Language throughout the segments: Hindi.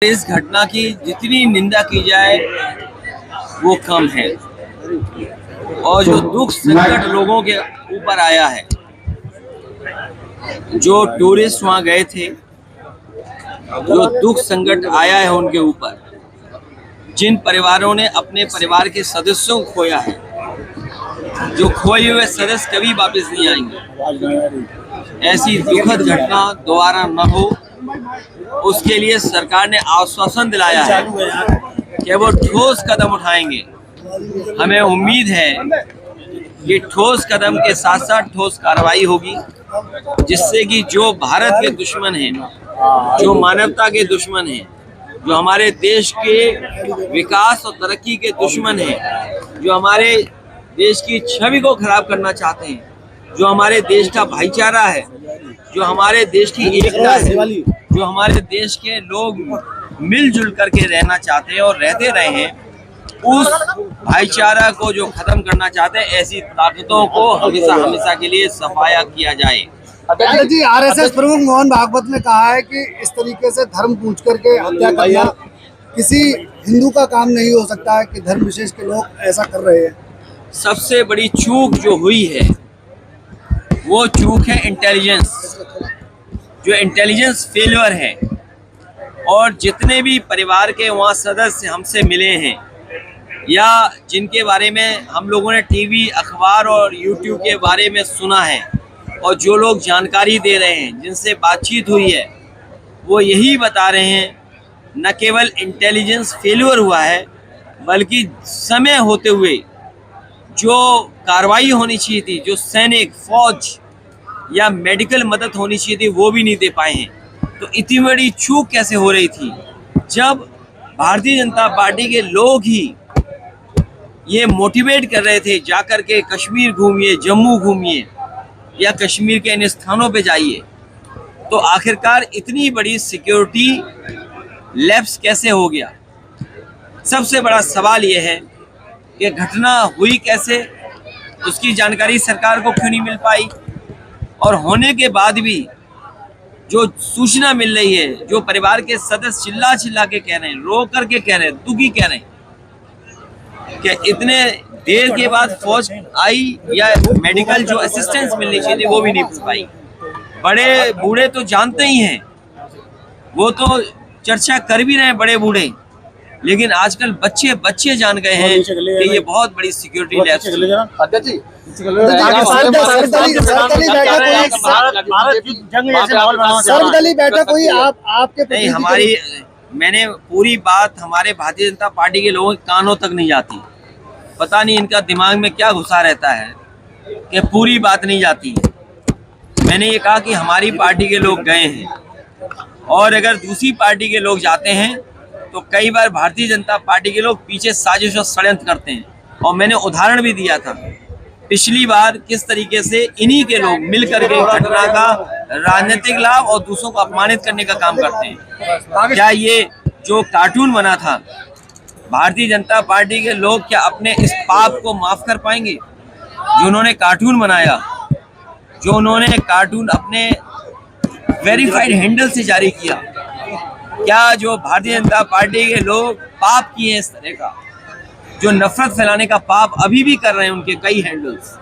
इस घटना की जितनी निंदा की जाए वो कम है। और जो दुख संकट लोगों के ऊपर आया है, जो टूरिस्ट वहां गए थे, जो दुख संकट आया है उनके ऊपर, जिन परिवारों ने अपने परिवार के सदस्यों को खोया है, जो खोए हुए सदस्य कभी वापस नहीं आएंगे, ऐसी दुखद घटना दोबारा न हो, उसके लिए सरकार ने आश्वासन दिलाया है कि वो ठोस कदम उठाएंगे। हमें उम्मीद है कि ठोस कदम के साथ साथ ठोस कार्रवाई होगी, जिससे कि जो भारत के दुश्मन हैं, जो मानवता के दुश्मन हैं, जो हमारे देश के विकास और तरक्की के दुश्मन हैं, जो हमारे देश की छवि को खराब करना चाहते हैं, जो हमारे देश का भाईचारा है, जो हमारे देश की एकता है, जो हमारे देश के लोग मिलजुल करके रहना चाहते हैं और रहते रहे हैं, उस भाईचारा को जो खत्म करना चाहते हैं, ऐसी ताकतों को हमेशा हमेशा के लिए सफाया किया जाए। जी, आरएसएस प्रमुख मोहन भागवत ने कहा है कि इस तरीके से धर्म पूछ करके हत्या करना किसी हिंदू का काम नहीं हो सकता है कि धर्म विशेष के लोग ऐसा कर रहे हैं। सबसे बड़ी चूक जो हुई है वो चूक है इंटेलिजेंस, जो इंटेलिजेंस फेलियर है। और जितने भी परिवार के वहाँ सदस्य हमसे मिले हैं या जिनके बारे में हम लोगों ने टीवी, अखबार और यूट्यूब के बारे में सुना है, और जो लोग जानकारी दे रहे हैं, जिनसे बातचीत हुई है, वो यही बता रहे हैं न केवल इंटेलिजेंस फेलियर हुआ है, बल्कि समय होते हुए जो कार्रवाई होनी चाहिए थी, जो सैनिक, फौज या मेडिकल मदद होनी चाहिए थी, वो भी नहीं दे पाए हैं। तो इतनी बड़ी चूक कैसे हो रही थी, जब भारतीय जनता पार्टी के लोग ही ये मोटिवेट कर रहे थे जाकर के कश्मीर घूमिए, जम्मू घूमिए या कश्मीर के इन स्थानों पे जाइए, तो आखिरकार इतनी बड़ी सिक्योरिटी लैप्स कैसे हो गया। सबसे बड़ा सवाल ये है कि घटना हुई कैसे, उसकी जानकारी सरकार को क्यों नहीं मिल पाई, और होने के बाद भी जो सूचना मिल रही है, जो परिवार के सदस्य चिल्ला चिल्ला के कह रहे हैं, रो करके कह रहे हैं, दुखी कह रहे हैं कि इतने देर के बाद फौज आई या मेडिकल जो असिस्टेंस मिलनी चाहिए थी वो भी नहीं मिल पाई। बड़े बूढ़े तो जानते ही हैं, वो तो चर्चा कर भी रहे हैं बड़े बूढ़े, लेकिन आजकल बच्चे जान गए हैं कि ये बहुत बड़ी सिक्योरिटी लैप्स है। सर्वदलीय बैठक हुई, आपके नहीं, हमारी मैंने पूरी बात हमारे भारतीय जनता पार्टी के लोगों के कानों तक नहीं जाती। पता नहीं इनका दिमाग में क्या घुसा रहता है कि पूरी बात नहीं जाती। मैंने ये कहा कि हमारी पार्टी के लोग गए हैं, और अगर दूसरी पार्टी के लोग जाते हैं तो कई बार भारतीय जनता पार्टी के लोग पीछे साजिश और षड्यंत्र करते हैं। और मैंने उदाहरण भी दिया था पिछली बार किस तरीके से इन्हीं के लोग मिलकर के घटना का राजनीतिक लाभ और दूसरों को अपमानित करने का काम करते हैं। क्या ये जो कार्टून बना था, भारतीय जनता पार्टी के लोग क्या अपने इस पाप को माफ कर पाएंगे? जो उन्होंने कार्टून बनाया, जो उन्होंने कार्टून अपने वेरीफाइड हैंडल से जारी किया, क्या जो भारतीय जनता पार्टी के लोग पाप किए इस तरह का, जो नफरत फैलाने का पाप अभी भी कर रहे हैं उनके कई हैंडल्स,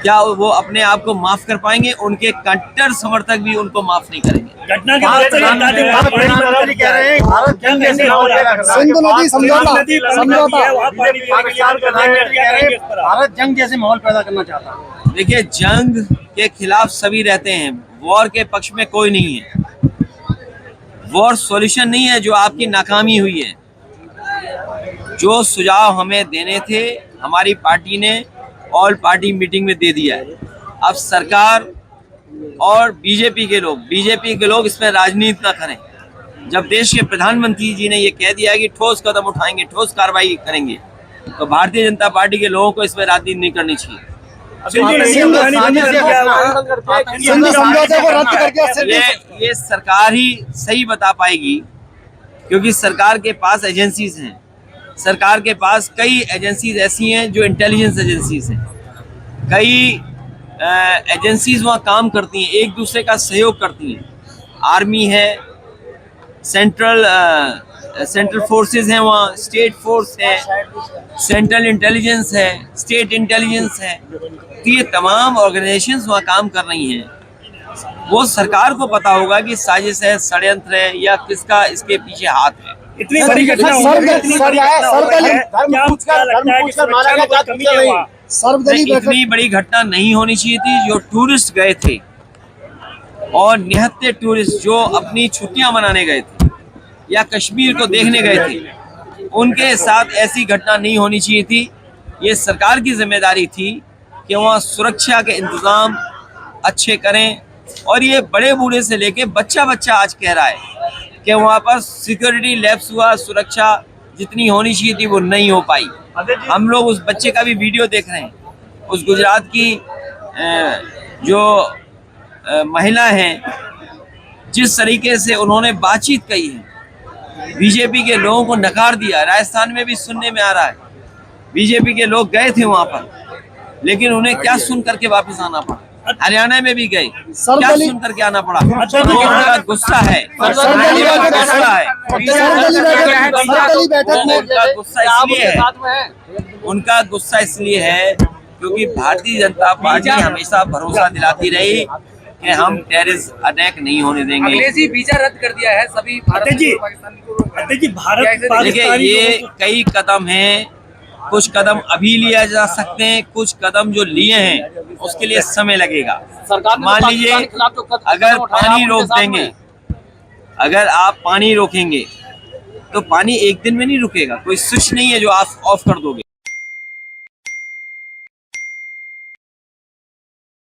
क्या वो अपने आप को माफ कर पाएंगे? उनके कट्टर समर्थक भी उनको माफ नहीं करेंगे। घटना के बाद कह रहे हैं भारत जंग जैसे भारत जंग जैसे माहौल पैदा करना चाहता है। देखिए, जंग के खिलाफ सभी रहते हैं, वॉर के पक्ष में कोई नहीं है। वॉर सॉल्यूशन नहीं है जो आपकी नाकामी हुई है। जो सुझाव हमें देने थे हमारी पार्टी ने ऑल पार्टी मीटिंग में दे दिया है। अब सरकार और बीजेपी के लोग इसमें राजनीति ना करें। जब देश के प्रधानमंत्री जी ने ये कह दिया है कि ठोस कदम उठाएंगे, ठोस कार्रवाई करेंगे, तो भारतीय जनता पार्टी के लोगों को इसमें राजनीति नहीं करनी चाहिए। ये सरकार ही सही बता पाएगी, क्योंकि सरकार के पास एजेंसीज हैं। सरकार के पास कई एजेंसीज ऐसी हैं जो इंटेलिजेंस एजेंसीज हैं। कई एजेंसीज वहाँ काम करती हैं, एक दूसरे का सहयोग करती हैं। आर्मी है, सेंट्रल फोर्सेस हैं वहाँ, स्टेट फोर्स है, सेंट्रल इंटेलिजेंस है, स्टेट इंटेलिजेंस है। तो ये तमाम ऑर्गेनाइजेशंस वहाँ काम कर रही हैं। वो सरकार को पता होगा कि साजिश है, षड्यंत्र है या किसका इसके पीछे हाथ है। इतनी बड़ी घटना हो गई, इतनी बड़ी घटना हो गई है, क्या आपको लगता है कि सुरक्षा में कोई कमी है वहाँ? सर्वदलीय बैठक इतनी बड़ी घटना नहीं होनी चाहिए थी। जो टूरिस्ट गए थे और निहत्थे टूरिस्ट जो अपनी छुट्टियां मनाने गए थे या कश्मीर को देखने गए थे, उनके साथ ऐसी घटना नहीं होनी चाहिए थी। ये सरकार की जिम्मेदारी थी कि वहाँ सुरक्षा के इंतजाम अच्छे करें। और ये बड़े बूढ़े से लेके बच्चा आज कह रहा है कि वहाँ पर सिक्योरिटी लैप्स हुआ, सुरक्षा जितनी होनी चाहिए थी वो नहीं हो पाई। हम लोग उस बच्चे का भी वीडियो देख रहे हैं। उस गुजरात की जो महिला हैं, जिस तरीके से उन्होंने बातचीत कही है, बीजेपी के लोगों को नकार दिया। राजस्थान में भी सुनने में आ रहा है बीजेपी के लोग गए थे वहां पर, लेकिन उन्हें क्या सुन करके वापस आना पड़ा। हरियाणा में भी गए, क्या सुन करके आना पड़ा। वो उनका गुस्सा है, उनका गुस्सा इसलिए है क्योंकि भारतीय जनता पार्टी हमेशा भरोसा दिलाती रही कि हम टेररिस्ट अटैक नहीं होने देंगे। अखिलेश जी वीजा रद्द कर दिया है सभी भारत और पाकिस्तानी को। देखिए, ये कई कदम हैं। कुछ कदम अभी लिया जा सकते हैं, कुछ कदम जो लिए हैं उसके लिए समय लगेगा। मान लीजिए अगर पानी रोक देंगे, अगर आप पानी रोकेंगे तो पानी एक दिन में नहीं रुकेगा। कोई स्विच नहीं है जो आप ऑफ कर दोगे।